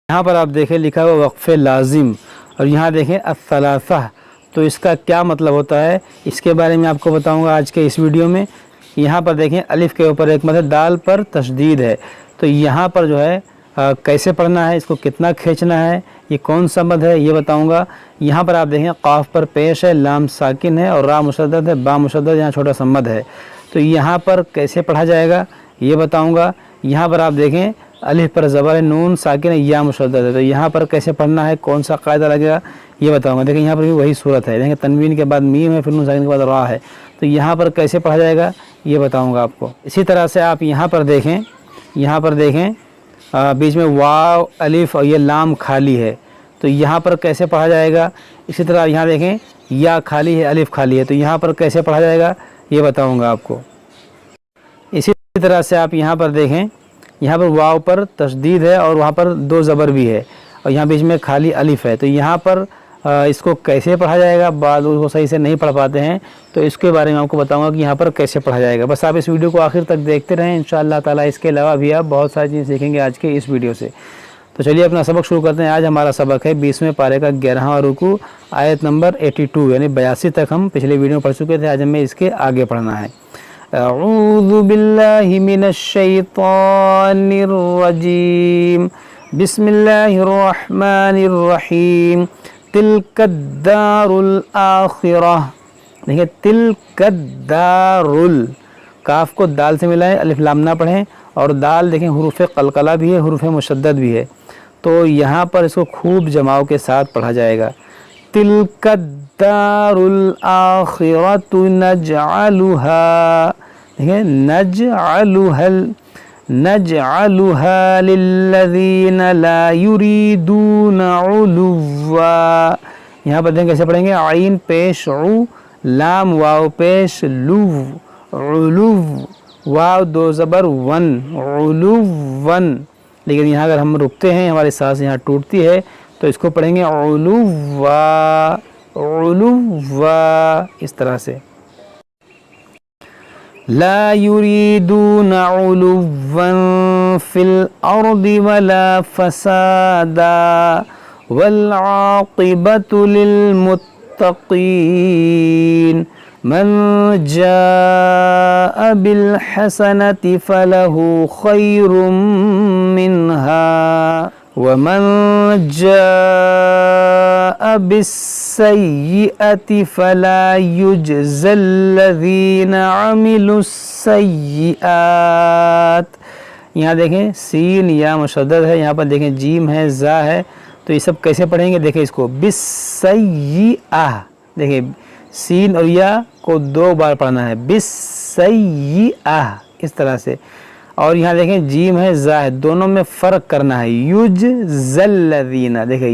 यहाँ पर आप देखें लिखा हुआ वक्फ़ लाजिम, और यहाँ देखें अस्सलासा, तो इसका क्या मतलब होता है इसके बारे में आपको बताऊंगा आज के इस वीडियो में। यहाँ पर देखें अलिफ के ऊपर एक मद है, दाल पर तशदीद है, तो यहाँ पर जो है कैसे पढ़ना है, इसको कितना खींचना है, ये कौन सा मद है ये बताऊंगा। यहाँ पर आप देखें काफ पर पेश है, लाम साकिन है और रा मुशद्दद है, बा मुशद्दद, यहाँ छोटा सा मद है, तो यहाँ पर कैसे पढ़ा जाएगा ये बताऊंगा। यहाँ पर आप देखें अलिफ पर ज़बर है, नून साकिन है, या मुशद्दद है, तो यहाँ पर कैसे पढ़ना है, कौन सा कायदा लगेगा ये बताऊंगा। देखिए यहाँ पर भी वही सूरत है, देखें तनवीन के बाद मीम है, फिर नून साकिन के बाद रा है, तो यहाँ पर कैसे पढ़ा जाएगा ये बताऊंगा आपको। इसी तरह से आप यहाँ पर देखें बीच में वाव अलिफ और ये लाम खाली है, तो यहाँ पर कैसे पढ़ा जाएगा। इसी तरह यहाँ देखें या खाली है, अलिफ खाली है, तो यहाँ पर कैसे पढ़ा जाएगा ये बताऊँगा आपको। इसी तरह से आप यहाँ पर देखें, यहाँ पर वाव पर तशदीद है और वहाँ पर दो ज़बर भी है और यहाँ बीच में खाली अलिफ है, तो यहाँ पर इसको कैसे पढ़ा जाएगा। बाद उसको सही से नहीं पढ़ पाते हैं, तो इसके बारे में आपको बताऊंगा कि यहाँ पर कैसे पढ़ा जाएगा। बस आप इस वीडियो को आखिर तक देखते रहें इंशाअल्लाह ताला। इसके अलावा भी आप बहुत सारी चीज़ें सीखेंगे आज के इस वीडियो से। तो चलिए अपना सबक शुरू करते हैं। आज हमारा सबक है 20वें पारे का 11वां रुकू, आयत नंबर 82 यानी 82 तक हम पिछले वीडियो में पढ़ चुके थे। आज हमें इसके आगे पढ़ना है। अऊज़ु बिल्लाहि मिनश शैतानिर रजीम, बिस्मिल्लाहिर रहमानिर रहीम। तिलकद्दारुल आखिरह, देखिए तिलकद्दारुल, काफ को दाल से मिलाएं, अलिफ लाम ना पढ़ें, और दाल देखें हुरूफ कलकला भी है, हुरूफ मुशद्दद भी है, तो यहाँ पर इसको खूब जमाव के साथ पढ़ा जाएगा। तिलकद्दारुल आखिरतु नजअलुहा, देखिए नजअलुहा लिल्लज़ीना ला युरीदूना उलुव्वा, यहाँ पर देखें कैसे पढ़ेंगे। आइन पेश उ, लाम वाव पेश लुव, उलुव, वाव दो ज़बर वन, उलुवन, लेकिन यहाँ अगर हम रुकते हैं हमारी सांस यहाँ टूटती है, तो इसको पढ़ेंगे उलुव्वा, उलुव्वा, इस तरह से। ला युरीदूना उलुव्वन फिल अर्दि वला फसादा वल आक़िबतु लिल मुत्तक़ीन। मन जाअ बिल हसनति फलहु खैरुम मिन्हा वमन जाअ बिस्सय्यिअति फला युज्ज़ल्लज़ीना अमिलुस्सय्यिआत। यहाँ देखें सीन या मुशद्दद है, यहाँ पर देखें जीम है, जा है, तो ये सब कैसे पढ़ेंगे। देखें इसको बिस्सय्यिआ, देखिए सीन और या को दो बार पढ़ना है, बिस्सय्यिआ, इस तरह से। और यहाँ देखें जीम है, जा है, दोनों में फ़र्क करना है। युज्ज़ल्लज़ीना, देखिए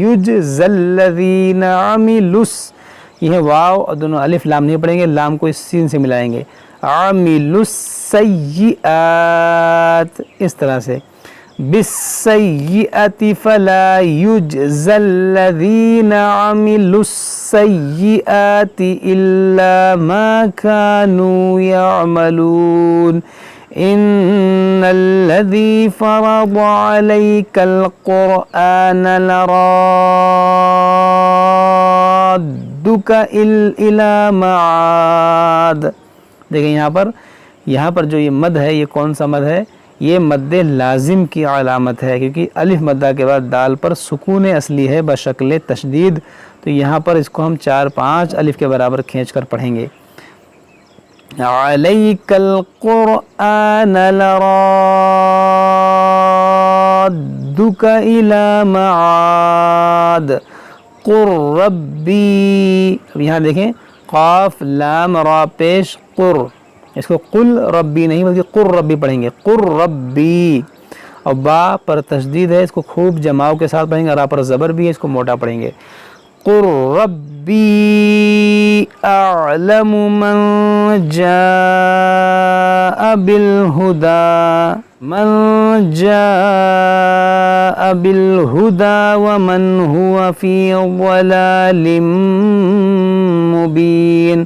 युज्ज़ल्लज़ीना अमिलुस, ये है वाव, और दोनों अलिफ लाम नहीं पढ़ेंगे, लाम को इस सीन से मिलाएंगे। अमिलुस्सय्यिआत, इस तरह से। बिस्सय्यिअति फला युज्ज़ल्लज़ीना अमिलुस्सय्यिआति इल्ला मा कानू यअमलून। इन्नल्लज़ी फ़रज़ अलैकल क़ुरआन लराद्दुका इला मआद। देखिए यहाँ पर जो ये मद है, ये कौन सा मद है, ये मद्दे लाजिम की अलामत है, क्योंकि अलिफ मद्दा के बाद दाल पर सुकून असली है बशक्ल तशदीद, तो यहाँ पर इसको हम 4-5 अलिफ के बराबर खींच कर पढ़ेंगे। अलैकल क़ुरआन लराद्दुका इला मआद क़ुर रब्बी। अब यहाँ देखें क़ाफ लाम रा पेश क़ुर, इसको कुल रब्बी नहीं बल्कि कुर रब्बी पढ़ेंगे, कुर रब्बी। और बा पर तशदीद है, इसको खूब जमाव के साथ पढ़ेंगे। रा पर ज़बर भी है, इसको मोटा पढ़ेंगे। कुर रब्बी अअलमु मन जाअ बिल हुदा, मन जाअ बिल हुदा व मन हुवा फी ज़लालिम मुबीन।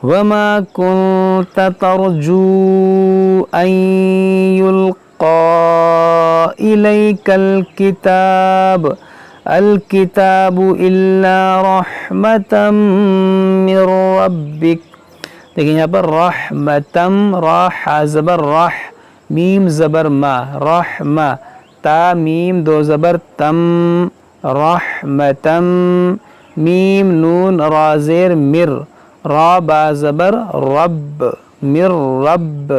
वमा कुन्त तर्जू अन ألقى إليك الكتاب الكتاب إلا رحمة من ربك. دیکھیں یہاں پر رحمتم راح زبر راح میم زبر ما رحمہ تا میم دو زبر تم رحمتم میم نون را زیر مر را با زبر رب مر رب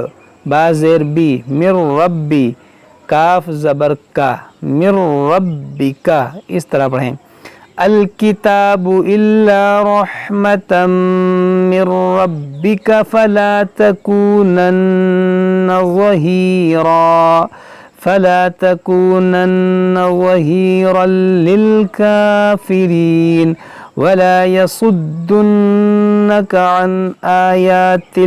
با زیر بی مر ربی کاف زبر کا مر ربی کا. اس طرح پڑھیں الکتاب الا رحمتا من ربک فلا تکونن ظہیرا فلا تکونن ظہیرا للکافرین ولا يصدنك عن آيات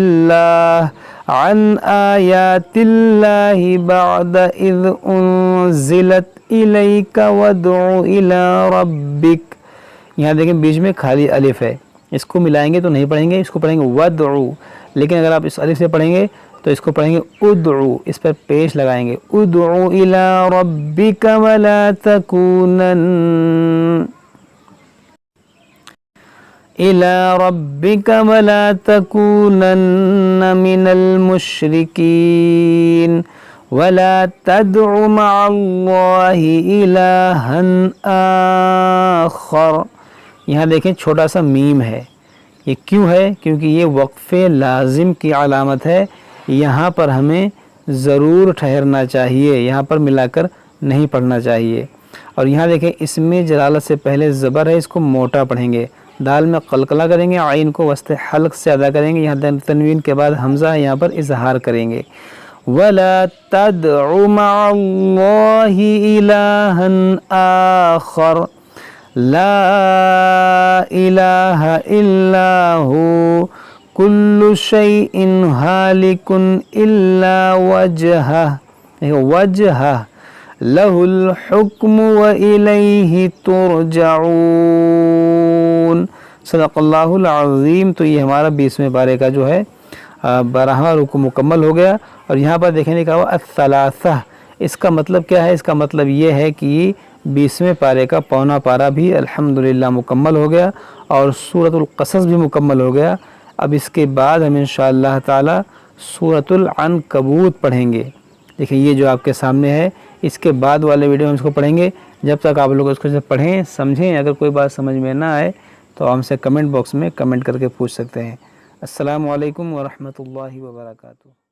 الله بعد إذ أنزلت إليك وادع إلى ربك. یہاں دیکھیں بیچ میں خالی الف ہے، اس کو ملائیں گے تو نہیں پڑھیں گے، اس کو پڑھیں گے وادعو. لیکن اگر آپ اس الف سے پڑھیں گے تو اس کو پڑھیں گے ادعو، اس پر پیش لگائیں گے ادعو إلى ربك ولا تكونن إلى ربك ولا تكونن من المشركين ولا تدع مع الله إلها آخر. یہاں دیکھیں چھوٹا سا میم ہے، یہ کیوں ہے؟ کیونکہ یہ وقف لازم کی علامت ہے. یہاں پر ہمیں ضرور ٹھہرنا چاہیے، یہاں پر ملا کر نہیں پڑھنا چاہیے. اور یہاں دیکھیں اس میں جلالت سے پہلے زبر ہے، اس کو موٹا پڑھیں گے، دال میں قلقلہ کریں گے، عین کو وسط حلق سے ادا کریں گے، یہاں تنوین کے بعد حمزہ ہے، یہاں پر اظہار کریں گے. وَلَا تَدْعُ مَعَ اللَّهِ إِلَٰهًا آخَرَ لَا إِلَٰهَ إِلَّا هُوَ كُلُّ شَيْءٍ هَالِكٌ إِلَّا وَجْهَهُ وَجْهَهُ لَهُ الْحُكْمُ وَإِلَيْهِ تُرْجَعُونَ. صدق اللہ العظیم. تو یہ ہمارا 20ویں پارے کا جو ہے 12واں رکوع مکمل ہو گیا. اور یہاں پر دیکھنے کا ہوا الثلاثہ، اس کا مطلب کیا ہے؟ اس کا مطلب یہ ہے کہ 20ویں پارے کا پونا پارا بھی الحمدللہ مکمل ہو گیا اور سورۃ القصص بھی مکمل ہو گیا. اب اس کے بعد ہم انشاءاللہ تعالی سورۃ العنکبوت پڑھیں گے. دیکھیں یہ جو آپ کے سامنے ہے، اس کے بعد والے ویڈیو ہم اس کو پڑھیں گے. جب تک آپ لوگ اس کو پڑھیں سمجھیں، اگر کوئی بات سمجھ میں نہ آئے تو ہم سے کمنٹ باکس میں کمنٹ کر کے پوچھ سکتے ہیں. السلام علیکم ورحمۃ اللہ وبرکاتہ.